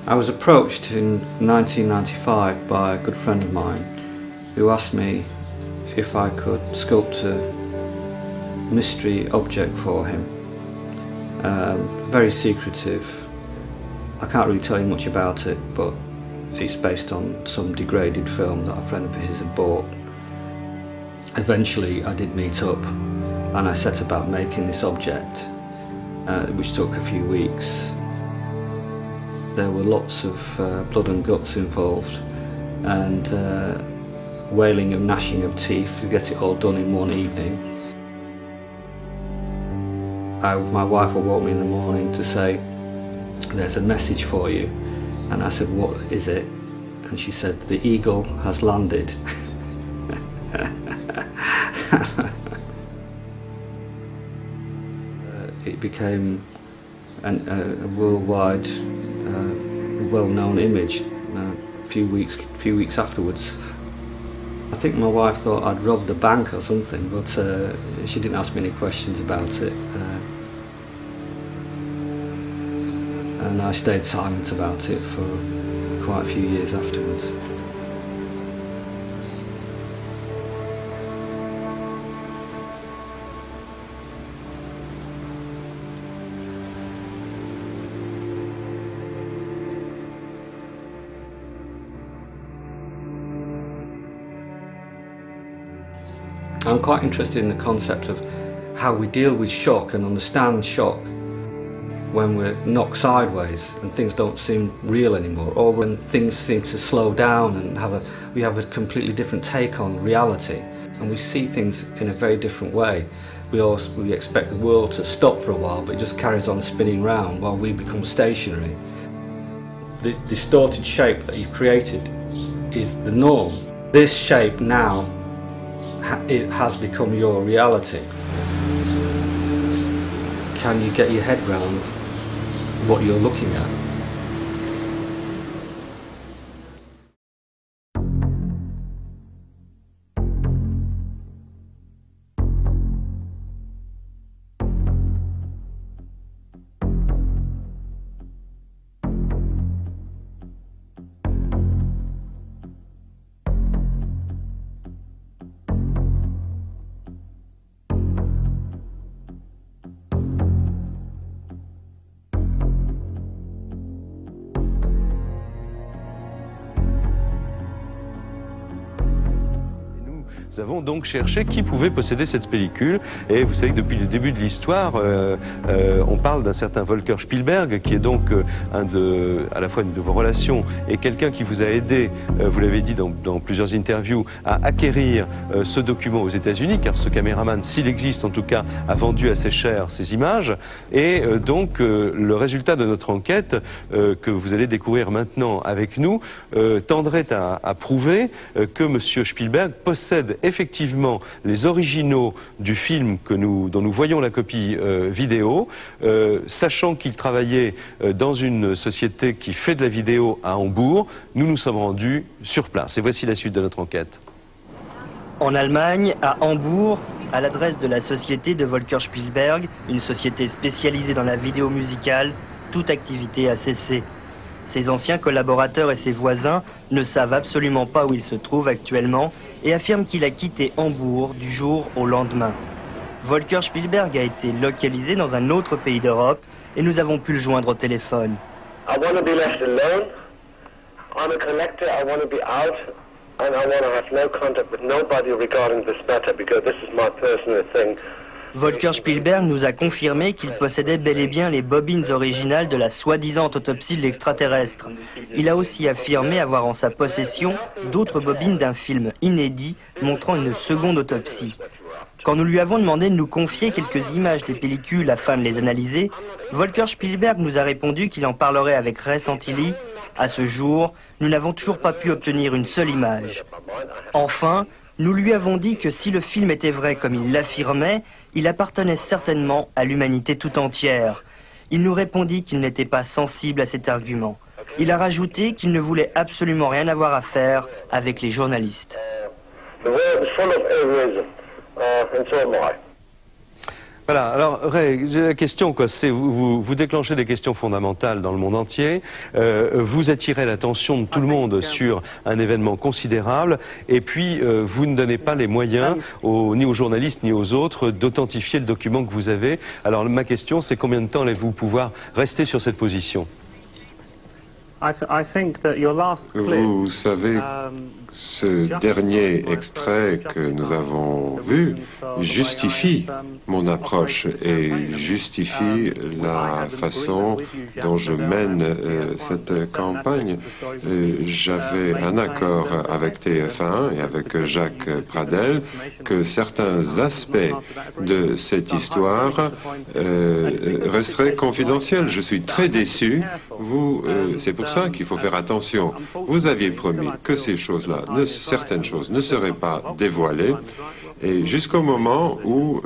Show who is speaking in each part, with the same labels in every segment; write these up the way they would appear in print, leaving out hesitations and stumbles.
Speaker 1: I was approached in 1995 by a good friend of mine who asked me if I could sculpt a mystery object for him. Very secretive. I can't really tell you much about it, but it's based on some degraded film that a friend of his had bought. Eventually I did meet up and I set about making this object, which took a few weeks. There were lots of blood and guts involved, and wailing and gnashing of teeth to get it all done in one evening. My wife will woke me in the morning to say, "There's a message for you." And I said, "What is it?" And she said, "The eagle has landed." It became a worldwide, well-known image a few weeks afterwards. I think my wife thought I'd robbed a bank or something, but she didn't ask me any questions about it. And I stayed silent about it for quite a few years afterwards. I'm quite interested in the concept of how we deal with shock and understand shock when we're knocked sideways and things don't seem real anymore, or when things seem to slow down and we have a completely different take on reality, and we see things in a very different way. We expect the world to stop for a while, but it just carries on spinning round while we become stationary. The distorted shape that you've created is the norm. This shape now, it has become your reality. Can you get your head round what you're looking at?
Speaker 2: Nous avons donc cherché qui pouvait posséder cette pellicule, et vous savez que depuis le début de l'histoire, on parle d'un certain Volker Spielberg, qui est donc à la fois une de vos relations et quelqu'un qui vous a aidé, vous l'avez dit dans plusieurs interviews, à acquérir ce document aux États-Unis, car ce caméraman, s'il existe en tout cas, a vendu assez cher ces images. Et donc le résultat de notre enquête, que vous allez découvrir maintenant avec nous, tendrait à prouver que M. Spielberg possède effectivement les originaux du film dont nous voyons la copie vidéo, sachant qu'il travaillait dans une société qui fait de la vidéo à Hambourg. Nous nous sommes rendus sur place et voici la suite de notre enquête.
Speaker 3: En Allemagne, à Hambourg, à l'adresse de la société de Volker Spielberg, une société spécialisée dans la vidéo musicale, toute activité a cessé. Ses anciens collaborateurs et ses voisins ne savent absolument pas où il se trouve actuellement et affirment qu'il a quitté Hambourg du jour au lendemain. Volker Spielberg a été localisé dans un autre pays d'Europe et nous avons pu le joindre au téléphone.
Speaker 4: I want to be left alone. I'm a collector. I want to be out, and I want to have no contact with nobody regarding this matter because this is my personal thing.
Speaker 3: Volker Spielberg nous a confirmé qu'il possédait bel et bien les bobines originales de la soi-disant autopsie de l'extraterrestre. Il a aussi affirmé avoir en sa possession d'autres bobines d'un film inédit montrant une seconde autopsie. Quand nous lui avons demandé de nous confier quelques images des pellicules afin de les analyser, Volker Spielberg nous a répondu qu'il en parlerait avec Ray Santilli. À ce jour, nous n'avons toujours pas pu obtenir une seule image. Enfin, nous lui avons dit que si le film était vrai comme il l'affirmait, il appartenait certainement à l'humanité tout entière. Il nous répondit qu'il n'était pas sensible à cet argument. Il a rajouté qu'il ne voulait absolument rien avoir à faire avec les journalistes.
Speaker 2: Voilà, alors Ray, j'ai la question, quoi, c'est vous déclenchez des questions fondamentales dans le monde entier, vous attirez l'attention de tout le monde sur un événement considérable, et puis vous ne donnez pas les moyens ni aux journalistes ni aux autres d'authentifier le document que vous avez. Alors ma question, c'est combien de temps allez-vous pouvoir rester sur cette position?
Speaker 5: Vous savez, ce dernier extrait que nous avons vu justifie mon approche et justifie la façon dont je mène cette campagne. J'avais un accord avec TF1 et avec Jacques Pradel que certains aspects de cette histoire resteraient confidentiels. Je suis très déçu. C'est pour ça qu'il faut faire attention. Vous aviez promis que ces choses-là, certaines choses ne seraient pas dévoilées, et jusqu'au moment où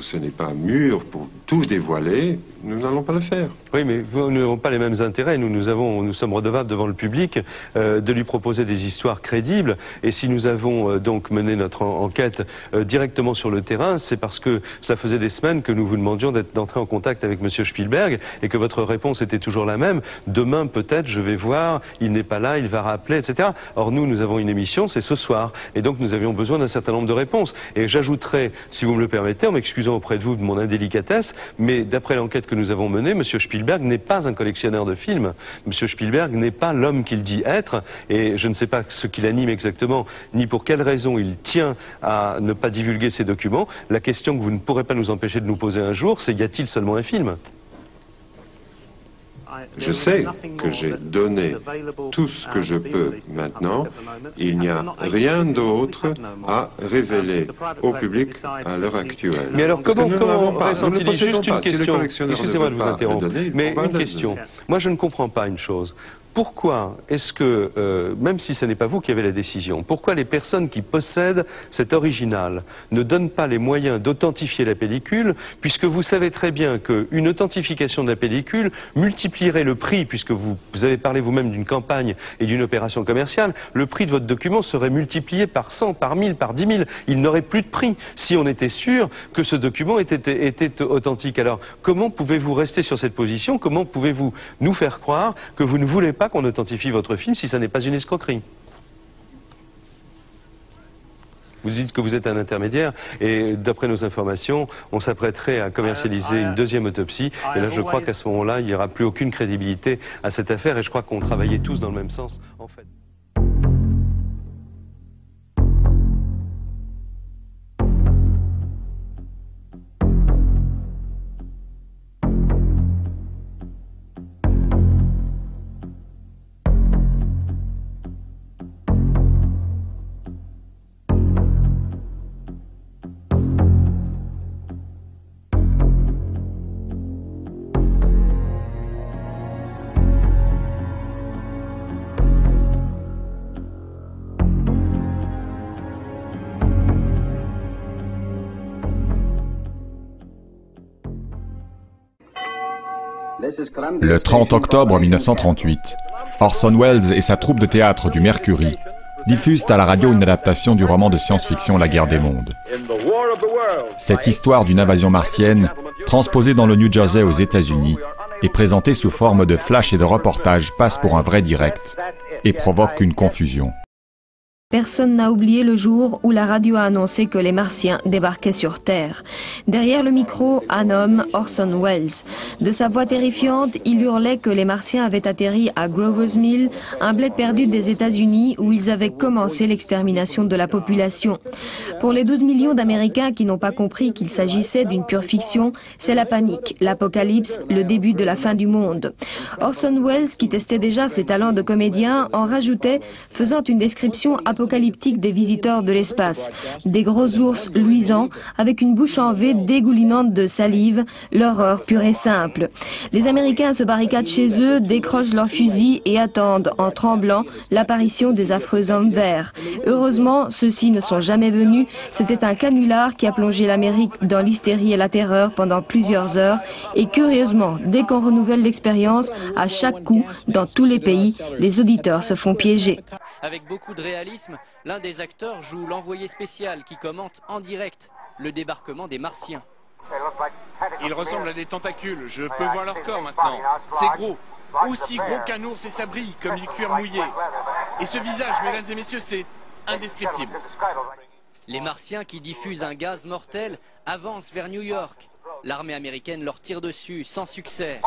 Speaker 5: ce n'est pas mûr pour tout dévoiler, nous n'allons pas le faire.
Speaker 2: Oui, mais nous n'avons pas les mêmes intérêts. Nous sommes redevables devant le public de lui proposer des histoires crédibles. Et si nous avons donc mené notre enquête directement sur le terrain, c'est parce que cela faisait des semaines que nous vous demandions d'entrer en contact avec M. Spielberg et que votre réponse était toujours la même. Demain, peut-être, je vais voir, il n'est pas là, il va rappeler, etc. Or, nous avons une émission, c'est ce soir. Et donc, nous avions besoin d'un certain nombre de réponses. Et j'ajouterai, si vous me le permettez, en m'excusant auprès de vous de mon indélicatesse, mais d'après l'enquête que nous avons menée, M. Spielberg n'est pas un collectionneur de films. M. Spielberg n'est pas l'homme qu'il dit être, et je ne sais pas ce qui l'anime exactement, ni pour quelle raison il tient à ne pas divulguer ces documents. La question que vous ne pourrez pas nous empêcher de nous poser un jour, c'est: y a-t-il seulement un film?
Speaker 5: Je sais que j'ai donné tout ce que je peux maintenant. Il n'y a rien d'autre à révéler au public à l'heure actuelle.
Speaker 2: Mais alors comment ressentez-vous juste une question? Excusez-moi de vous interrompre, mais une question. Moi, je ne comprends pas une chose. Pourquoi est-ce que, même si ce n'est pas vous qui avez la décision, pourquoi les personnes qui possèdent cet original ne donnent pas les moyens d'authentifier la pellicule, puisque vous savez très bien qu'une authentification de la pellicule multiplierait le prix, puisque vous avez parlé vous-même d'une campagne et d'une opération commerciale, le prix de votre document serait multiplié par 100, par 1000, par 10 000. Il n'aurait plus de prix si on était sûr que ce document était authentique. Alors, comment pouvez-vous rester sur cette position? Comment pouvez-vous nous faire croire que vous ne voulez pas qu'on authentifie votre film si ça n'est pas une escroquerie? Vous dites que vous êtes un intermédiaire et d'après nos informations, on s'apprêterait à commercialiser une deuxième autopsie et là je crois qu'à ce moment-là, il n'y aura plus aucune crédibilité à cette affaire et je crois qu'on travaillait tous dans le même sens en fait.
Speaker 6: Le 30 octobre 1938, Orson Welles et sa troupe de théâtre du Mercury diffusent à la radio une adaptation du roman de science-fiction La Guerre des mondes. Cette histoire d'une invasion martienne, transposée dans le New Jersey aux États-Unis, est présentée sous forme de flash et de reportage, passe pour un vrai direct et provoque une confusion.
Speaker 7: Personne n'a oublié le jour où la radio a annoncé que les Martiens débarquaient sur Terre. Derrière le micro, un homme, Orson Welles. De sa voix terrifiante, il hurlait que les Martiens avaient atterri à Grover's Mill, un bled perdu des États-Unis où ils avaient commencé l'extermination de la population. Pour les 12 millions d'Américains qui n'ont pas compris qu'il s'agissait d'une pure fiction, c'est la panique, l'apocalypse, le début de la fin du monde. Orson Welles, qui testait déjà ses talents de comédien, en rajoutait, faisant une description apocalyptique des visiteurs de l'espace. Des gros ours luisants, avec une bouche en V dégoulinante de salive, l'horreur pure et simple. Les Américains se barricadent chez eux, décrochent leurs fusils et attendent, en tremblant, l'apparition des affreux hommes verts. Heureusement, ceux-ci ne sont jamais venus. C'était un canular qui a plongé l'Amérique dans l'hystérie et la terreur pendant plusieurs heures. Et curieusement, dès qu'on renouvelle l'expérience, à chaque coup, dans tous les pays, les auditeurs se font piéger.
Speaker 8: Avec beaucoup de réalisme, l'un des acteurs joue l'envoyé spécial qui commente en direct le débarquement des Martiens.
Speaker 9: Ils ressemblent à des tentacules. Je peux voir leur corps maintenant. C'est gros. Aussi gros qu'un ours et ça brille comme du cuir mouillé. Et ce visage, mesdames et messieurs, c'est indescriptible.
Speaker 8: Les Martiens qui diffusent un gaz mortel avancent vers New York. L'armée américaine leur tire dessus sans succès.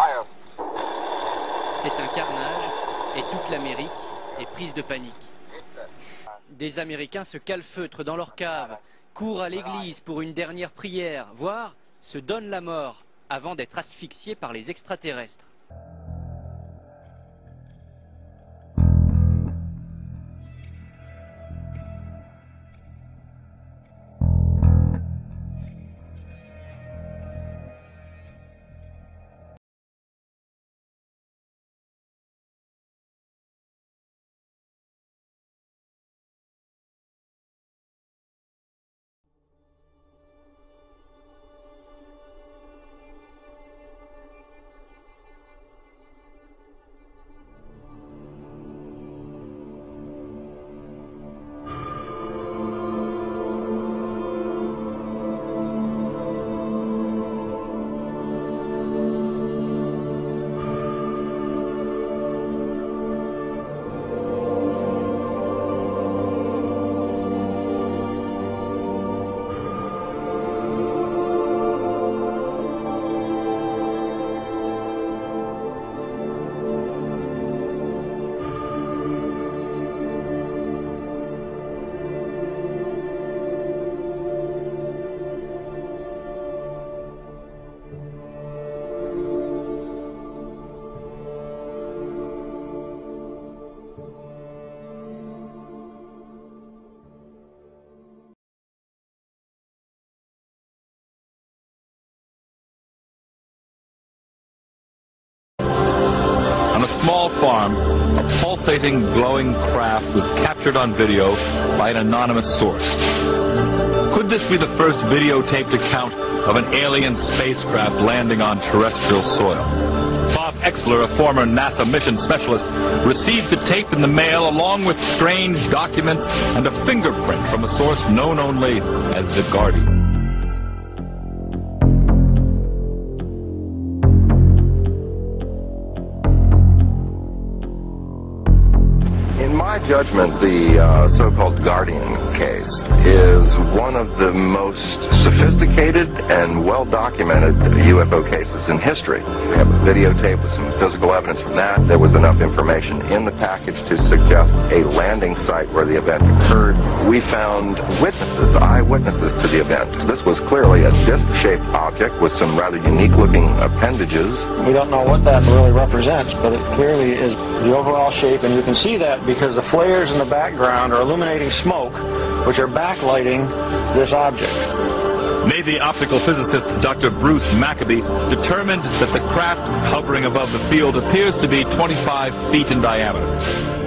Speaker 8: C'est un carnage et toute l'Amérique est prise de panique. Des Américains se calfeutrent dans leur cave, courent à l'église pour une dernière prière, voire se donnent la mort avant d'être asphyxiés par les extraterrestres.
Speaker 10: On a small farm, a pulsating, glowing craft was captured on video by an anonymous source. Could this be the first videotaped account of an alien spacecraft landing on terrestrial soil? Bob Exler, a former NASA mission specialist, received the tape in the mail along with strange documents and a fingerprint from a source known only as The Guardian.
Speaker 11: In my judgment, the so-called Guardian case is one of the most sophisticated and well-documented UFO cases in history. We have a videotape with some physical evidence from that. There was enough information in the package to suggest a landing site where the event occurred. We found witnesses, eyewitnesses to the event. This was clearly a disc-shaped object with some rather unique-looking appendages.
Speaker 12: We don't know what that really represents, but it clearly is the overall shape, and you can see that because the flares in the background are illuminating smoke, which are backlighting this object.
Speaker 10: Navy optical physicist Dr. Bruce Maccabee determined that the craft hovering above the field appears to be 25 feet in diameter.